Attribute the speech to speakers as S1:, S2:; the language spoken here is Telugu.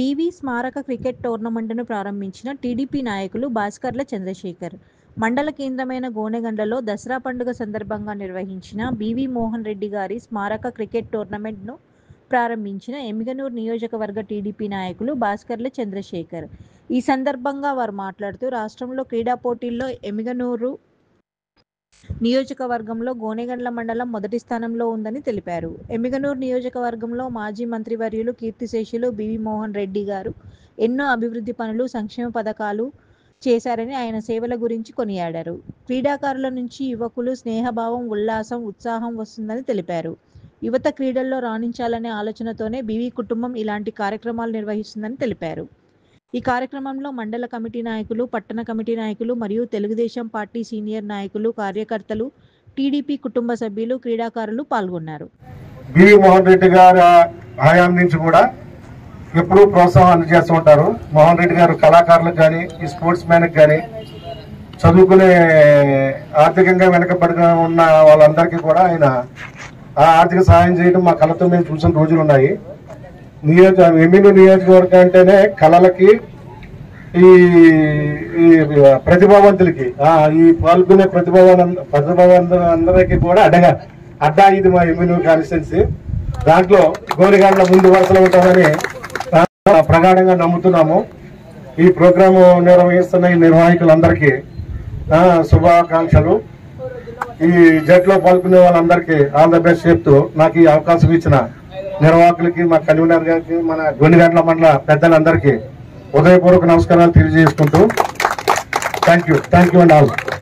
S1: బీవీ స్మారక క్రికెట్ టోర్నమెంటును ప్రారంభించిన టీడీపీ నాయకులు భాస్కర్ల చంద్రశేఖర్. మండల కేంద్రమైన గోనెగండ్లలో దసరా పండుగ సందర్భంగా నిర్వహించిన బీవీ మోహన్ రెడ్డి గారి స్మారక క్రికెట్ టోర్నమెంట్ను ప్రారంభించిన ఎమ్మిగనూరు నియోజకవర్గ టీడీపీ నాయకులు భాస్కర్ల చంద్రశేఖర్. ఈ సందర్భంగా వారు మాట్లాడుతూ రాష్ట్రంలో క్రీడా పోటీల్లో ఎమ్మిగనూరు నియోజకవర్గంలో గోనెగండ్ల మండలం మొదటి స్థానంలో ఉందని తెలిపారు. ఎమ్మిగనూరు నియోజకవర్గంలో మాజీ మంత్రివర్యులు కీర్తిశేషులు బీవీ మోహన్ రెడ్డి గారు ఎన్నో అభివృద్ధి పనులు, సంక్షేమ పథకాలు చేశారని ఆయన సేవల గురించి కొనియాడారు. క్రీడాకారుల నుంచి యువకులు స్నేహభావం, ఉల్లాసం, ఉత్సాహం వస్తుందని తెలిపారు. యువత క్రీడల్లో రాణించాలనే ఆలోచనతోనే బీవీ కుటుంబం ఇలాంటి కార్యక్రమాలు నిర్వహిస్తుందని తెలిపారు. ఈ కార్యక్రమంలో మండల కమిటీ నాయకులు, పట్టణ కమిటీ నాయకులు మరియు తెలుగుదేశం పార్టీ సీనియర్ నాయకులు, కార్యకర్తలు, టీడీపీ కుటుంబ సభ్యులు, క్రీడాకారులు పాల్గొన్నారు.
S2: బీవీ మోహన్ రెడ్డి గారి హయాం నుంచి కూడా ఎప్పుడూ ప్రోత్సాహం అందజేస్తూ ఉంటారు. మోహన్ రెడ్డి గారు కళాకారులకు కానీ, ఈ స్పోర్ట్స్ మ్యాన్కి కానీ, చదువుకునే ఆర్థికంగా వెనకబడిన ఉన్న వాళ్ళందరికీ కూడా ఆయన ఆర్థిక సహాయం చేయడం మా కళతో మేము చూసిన రోజులు ఉన్నాయి. ఎమ్మిగనూరు నియోజకవర్గం అంటేనే కళలకి, ఈ ప్రతిభావంతులకి, ఈ పాల్గొనే ప్రతిభావంతులందరికీ కూడా అడ్డా ఇది మా ఎమ్మిగనూరు కాన్స్టిట్యున్సీ. దాంట్లో గోనెగండ్ల ముందు వరుసలో ఉంటామని ప్రగాఢంగా నమ్ముతున్నాము. ఈ ప్రోగ్రాము నిర్వహిస్తున్న ఈ నిర్వాహకులందరికీ శుభాకాంక్షలు. ఈ జట్లో పాల్గొనే వాళ్ళందరికీ ఆల్ ద బెస్ట్ చెప్తూ నాకు ఈ అవకాశం ఇచ్చిన నిర్వాహకులకి, మా కన్వీనర్ గారికి, మన గోనెగండ్ల మండల పెద్దలందరికీ ఉదయపూర్వక నమస్కారాలు తెలియజేసుకుంటూ థ్యాంక్ యూ అండ్ ఆల్.